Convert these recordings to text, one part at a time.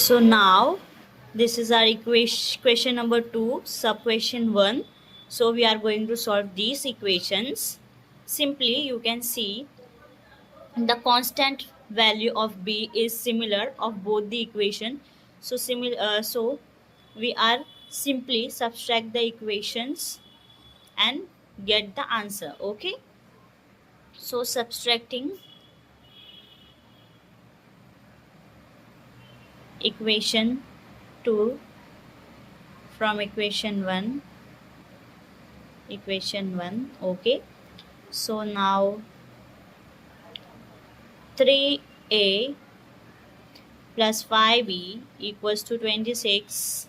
So now this is our question number 2, sub question 1. So we are going to solve these equations. Simply you can see the constant value of b is similar of both the equation. So we are simply subtract the equations and get the answer. Okay. So subtracting equation 2 from equation 1. Okay. So now 3a plus 5b equals to 26.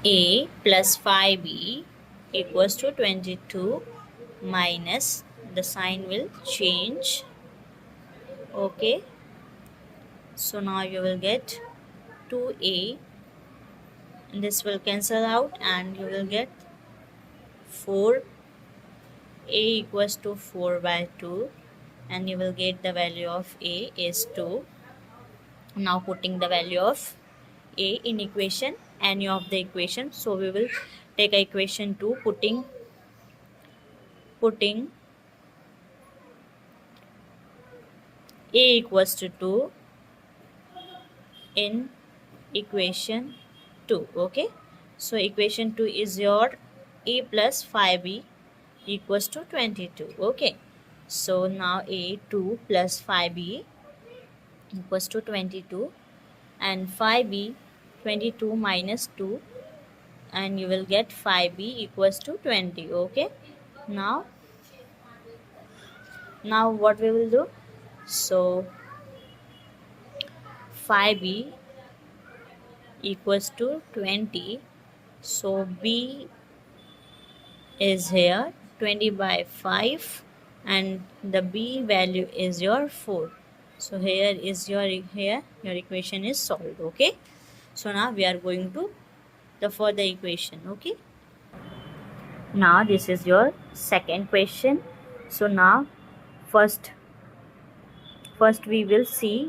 A plus 5b equals to 22 minus the sign will change. Okay. So now you will get 2a. This will cancel out and you will get 4. A equals to 4 by 2 and you will get the value of a is 2. Now putting the value of a in equation any of the equation. So we will take equation 2 putting a equals to 2 in equation 2. Okay. So equation 2 is your a plus 5b equals to 22. Okay. So now a 2 plus 5b equals to 22 and 5b 22 minus 2 and you will get 5b equals to 20. Okay. Now what we will do, so 5b equals to 20, so b is here 20 by 5 and the b value is your 4. So here your equation is solved. Okay. So now we are going to the further equation. Okay. Now this is your second question. So now first we will see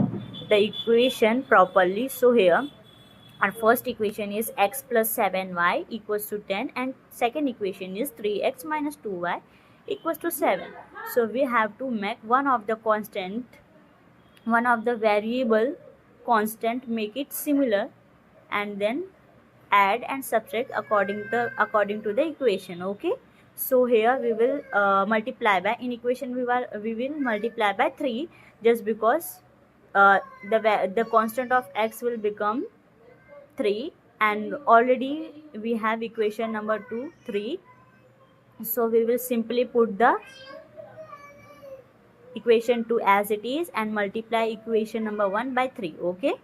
the equation properly. So here our first equation is x plus 7y equals to 10 and second equation is 3x minus 2y equals to 7. So we have to make one of the variable constant, make it similar and then add and subtract according to the equation. Okay. So here we will multiply by, in equation we will multiply by 3 just because the constant of x will become 3 and already we have equation number 2 3. So we will simply put the equation 2 as it is and multiply equation number 1 by 3. Okay.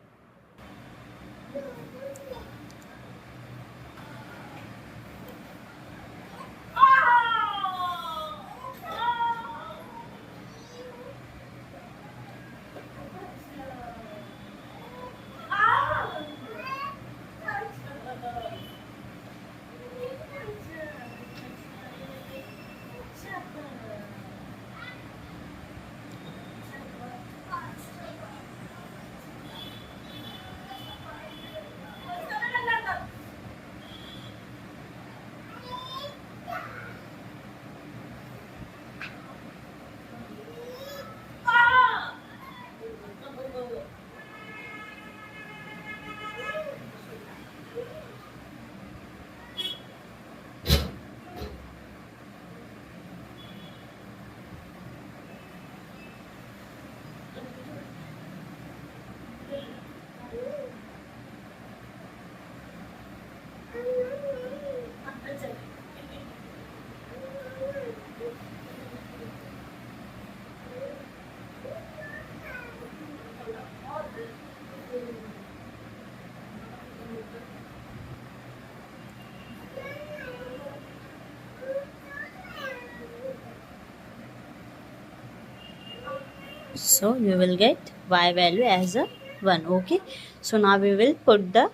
So you will get y value as a 1. Okay. So now we will put the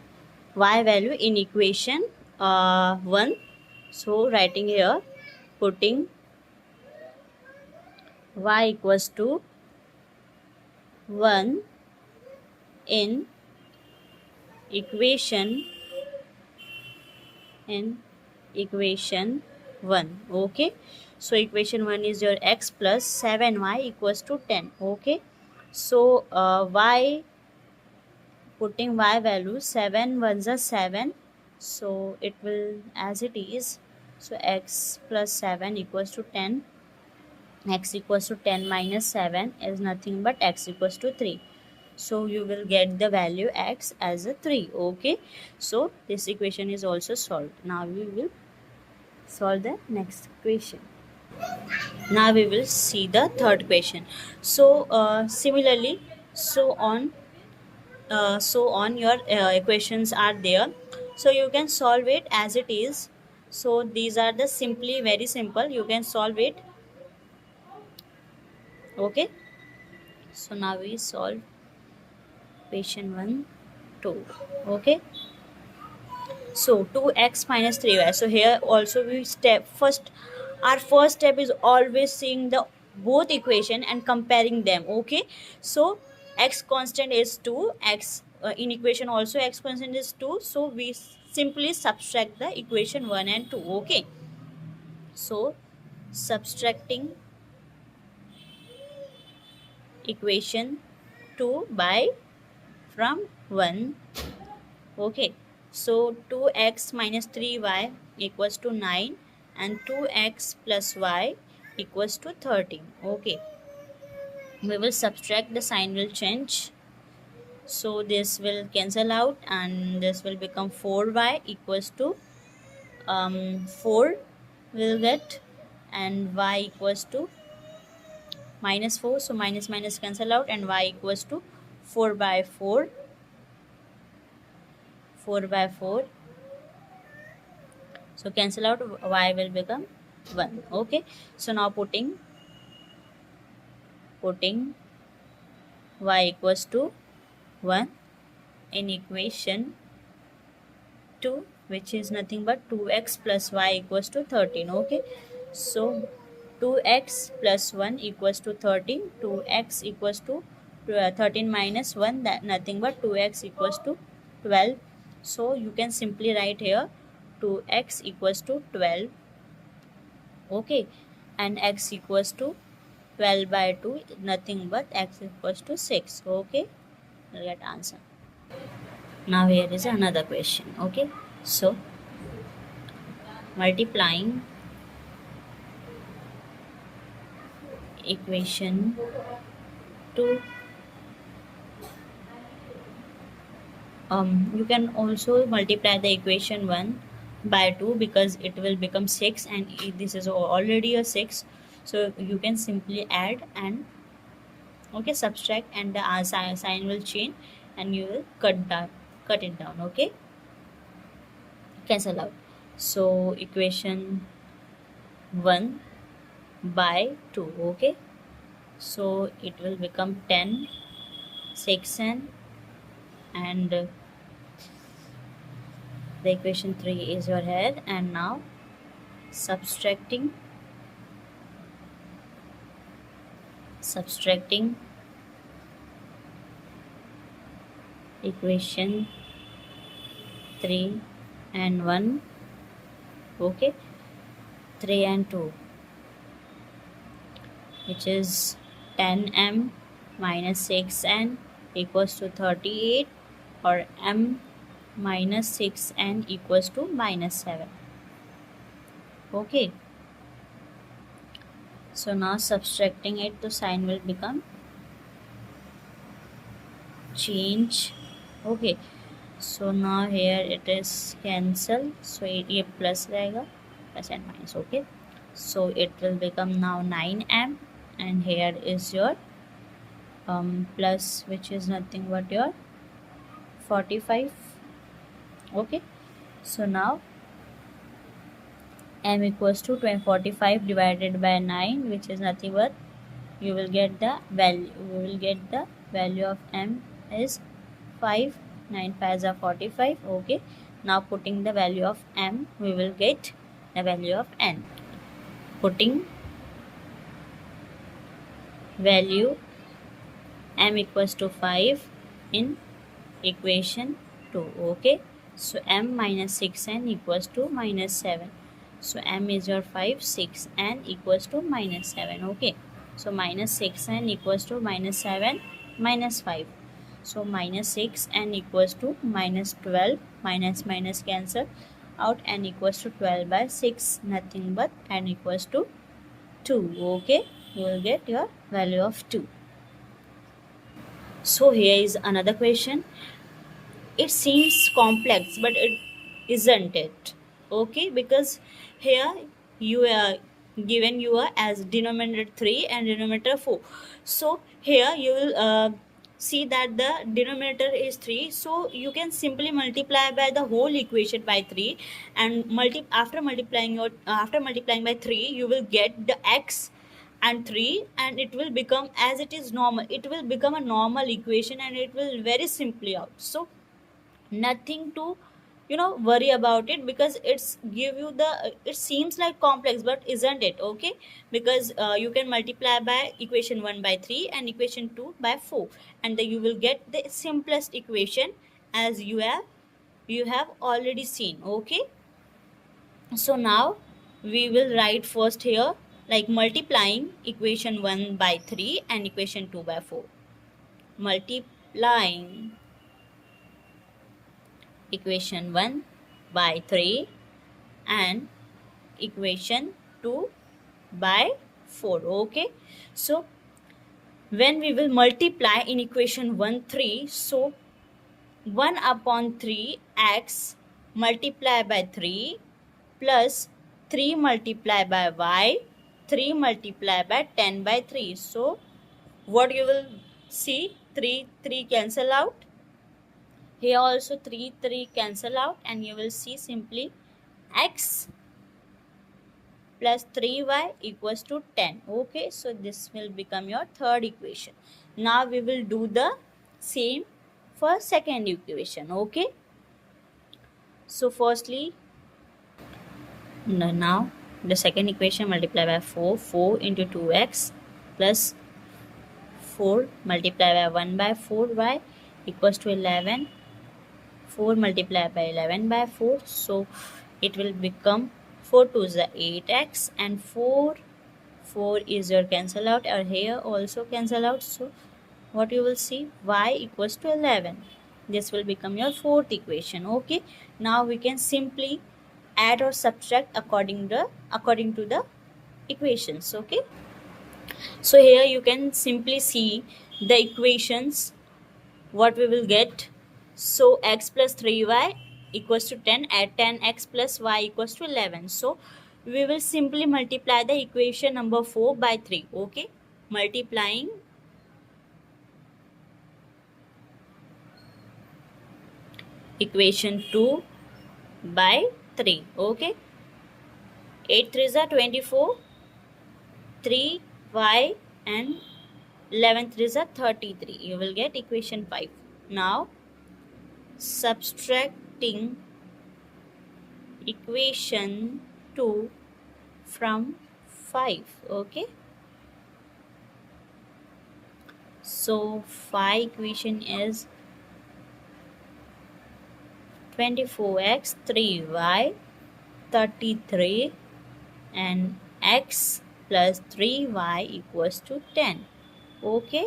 y value in equation 1. So writing here, putting y equals to 1 in equation in equation 1. Okay, so equation 1 is your x plus 7y equals to 10. Okay, so y, putting y value, 7 ones are 7, so it will as it is. So x plus 7 equals to 10. X equals to 10 minus 7 is nothing but x equals to 3. So you will get the value x as a 3. Okay, so this equation is also solved. Now we will solve the next equation. Now we will see the third question. So similarly, so on your equations are there, so you can solve it as it is. So these are the simply very simple, you can solve it. Okay, so now we solve equation 1 2. Okay, so 2x minus 3y. So here also we step first, our first step is always seeing the both equation and comparing them. Okay, so x constant is 2, x in equation also x constant is 2, so we simply subtract the equation 1 and 2. Okay, so subtracting equation 2 by from 1. Okay, so 2x minus 3y equals to 9 and 2x plus y equals to 13. Okay, we will subtract, the sign will change. So this will cancel out and this will become 4y equals to 4 will get, and y equals to minus 4. So minus minus cancel out and y equals to 4 by 4. 4 by 4. So cancel out, y will become 1. Okay, so now putting y equals to 1 in equation 2, which is nothing but 2x plus y equals to 13. Okay, so 2x plus 1 equals to 13. 2x equals to 13 minus 1, that nothing but 2x equals to 12. So you can simply write here 2x equals to 12. Okay, and x equals to 12 by 2, nothing but x equals to 6. Okay, we'll get answer. Now here is another question. Okay, so multiplying equation 2, you can also multiply the equation 1 by 2 because it will become 6, and this is already a 6, so you can simply add and okay subtract, and the sign will change and you will cut it down. Okay, cancel out. So equation 1 by 2. Okay, so it will become 10 6 and the equation 3 is your head. And now subtracting equation 3 and 1. Okay, 3 and 2, which is 10m minus 6n equals to 38, or m minus 6n equals to minus 7. Okay, so now subtracting it, the sign will become change. Okay, so now here it is cancel, so ये plus रहेगा, plus and minus. Okay, so it will become now 9m, and here is your plus, which is nothing but your 45. Okay, so now m equals to 45 divided by 9, which is nothing but you will get the value of m is 5. 9 5s are 45. Okay, now putting the value of m, we will get the value of n. Putting value m equals to 5 in equation 2. Okay, so m minus 6n equals to minus 7. So m is your 5, 6n equals to minus 7. Okay, so minus 6n equals to minus 7 minus 5. So minus 6n equals to minus 12, minus minus cancel out, n equals to 12 by 6, nothing but n equals to 2. Okay, you will get your value of 2. So here is another question. It seems complex, but it isn't it. Okay, because here you are given you are as denominator 3 and denominator 4. So here you will see that the denominator is 3, so you can simply multiply by the whole equation by 3, and after multiplying by 3 you will get the x and 3, and it will become, as it is normal, it will become a normal equation, and it will very simply out. So nothing to worry about it, because it's give you the it seems like complex, but isn't it. Okay, because you can multiply by equation 1 by 3 and equation 2 by 4, and then you will get the simplest equation, as you have already seen. Okay, so now we will write first here, like multiplying equation 1 by 3 and equation 2 by 4. Multiplying equation 1 by 3 and equation 2 by 4. Okay, so when we will multiply in equation 1 3, so 1 upon 3 x multiply by 3 plus 3 multiply by y, 3 multiply by 10 by 3. So what you will see, 3 cancel out. Here also 3 cancel out, and you will see simply x plus 3y equals to 10. Okay, so this will become your third equation. Now we will do the same for second equation. Okay, so firstly, now the second equation, multiply by 4 into 2x plus 4 multiply by 1 by 4y equals to 11. 4 multiplied by 11 by 4, so it will become 4 to the 8x, and 4 is your cancel out, or here also cancel out. So what you will see, y equals to 11. This will become your fourth equation. Okay, now we can simply add or subtract according to the equations. Okay, so here you can simply see the equations what we will get. So x plus 3y equals to 10, at 10x plus y equals to 11. So we will simply multiply the equation number 4 by 3. Okay, multiplying equation 2 by 3. Okay, 8 3s are 24, 3y and 11 3s are 33. You will get equation 5. Now subtracting equation 2 from 5. Okay, so 5 equation is 24x 3y 33, and x plus 3y equals to 10. Okay,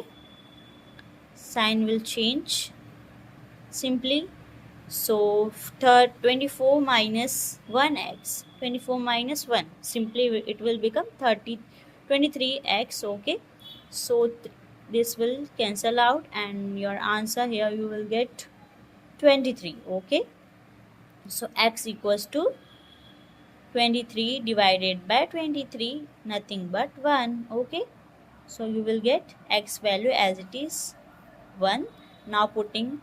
sign will change simply. So third 24 minus 1x, 24 minus 1, simply it will become 23x. Okay, so this will cancel out, and your answer here you will get 23. Okay, so x equals to 23 divided by 23, nothing but 1. Okay, so you will get x value as it is 1. Now putting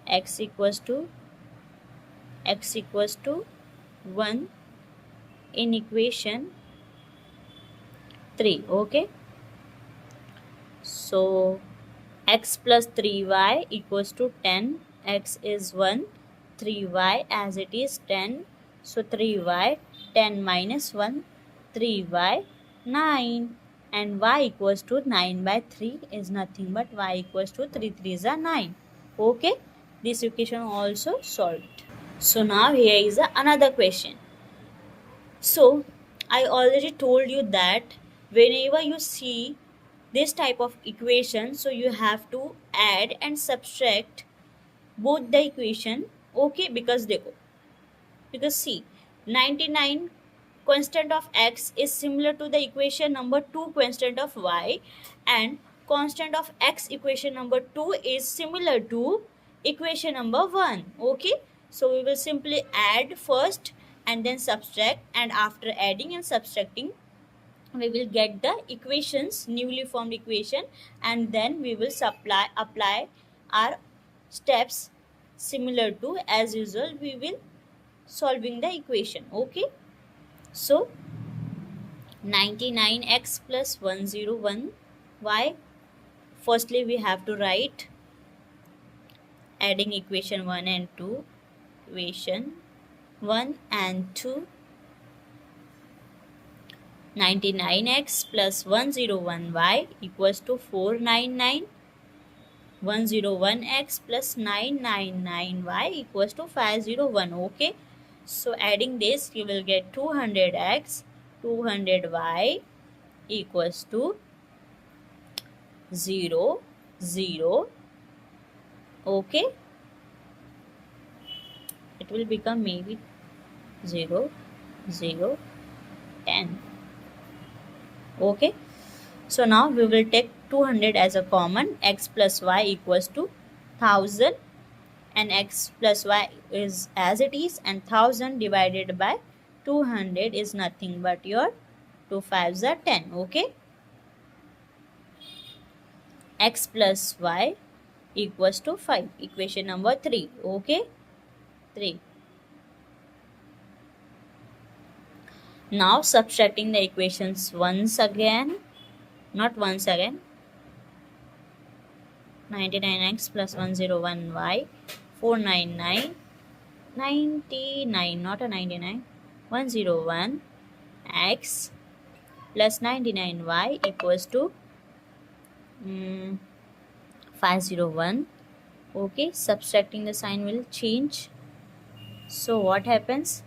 x equals to 1 in equation 3. Okay, so x plus 3y equals to 10. X is 1, 3y as it is 10, so 3y, 10 minus 1, 3y, 9, and y equals to 9 by 3 is nothing but y equals to 3 3s are 9. Okay, this equation also solved. So now here is another question. So I already told you that whenever you see this type of equation, so you have to add and subtract both the equation. Okay, because see, 99 constant of x is similar to the equation number 2 constant of y, and constant of x equation number 2 is similar to equation number 1. Okay, so we will simply add first and then subtract, and after adding and subtracting we will get the equations, newly formed equation, and then we will apply our steps similar to as usual we will solving the equation. Okay, so 99x plus 101y, firstly we have to write adding equation 1 and 2, equation 1 and 2, 99x plus 101y equals to 499, 101x plus 999y equals to 501. Okay, so adding this you will get 200x 200y equals to 0 0. Okay, it will become maybe 0 0 10. Okay, so now we will take 200 as a common. X plus y equals to 1000, and x plus y is as it is, and 1000 divided by 200 is nothing but your 2 5s are 10. Okay, x plus y equals to 5, equation number 3. Okay, 3. Now subtracting the equations once again, not once again, 99x plus 101y, 499, 99, not a 99, 101 x plus 99y equals to 501. Okay, subtracting the sign will change. So what happens?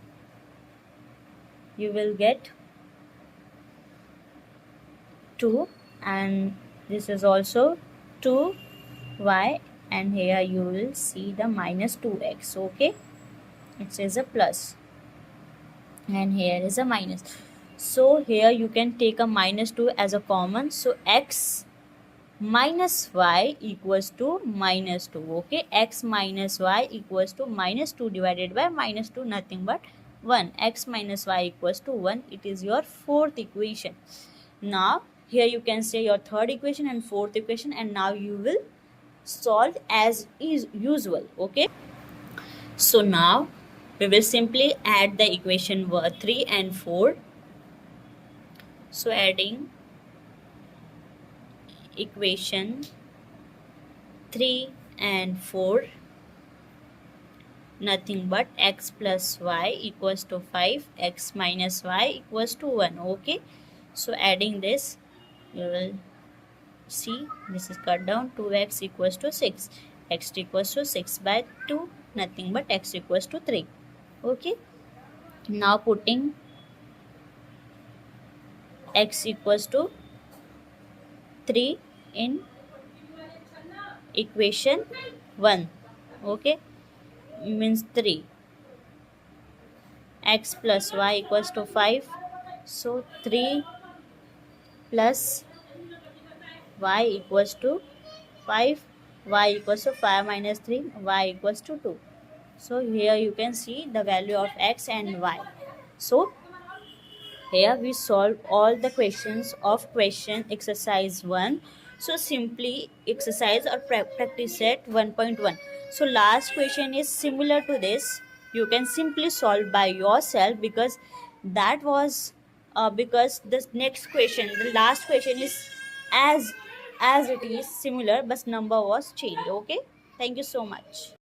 You will get 2, and this is also 2y, and here you will see the minus 2x. Okay, it says a plus and here is a minus, so here you can take a minus 2 as a common, so x minus y equals to minus 2. Okay, x minus y equals to minus 2 divided by minus 2, nothing but 1. X minus y equals to 1. It is your fourth equation. Now here you can say your third equation and fourth equation, and now you will solve as is usual. Okay, so now we will simply add the equation 3 and 4. So adding equation 3 and 4, nothing but x plus y equals to 5, x minus y equals to 1. Okay, so adding this you will see this is cut down, 2x equals to 6, x equals to 6 by 2, nothing but x equals to 3. Okay, now putting x equals to 3 in equation 1. Okay, means 3, x plus y equals to 5, so 3 plus y equals to 5, y equals to 5 minus 3, y equals to 2. So here you can see the value of x and y. So here we solve all the questions of question exercise 1. So simply exercise or practice set 1.1. So last question is similar to this. You can simply solve by yourself, because that was because the next question, the last question is as it is similar, but number was changed. Okay, thank you so much.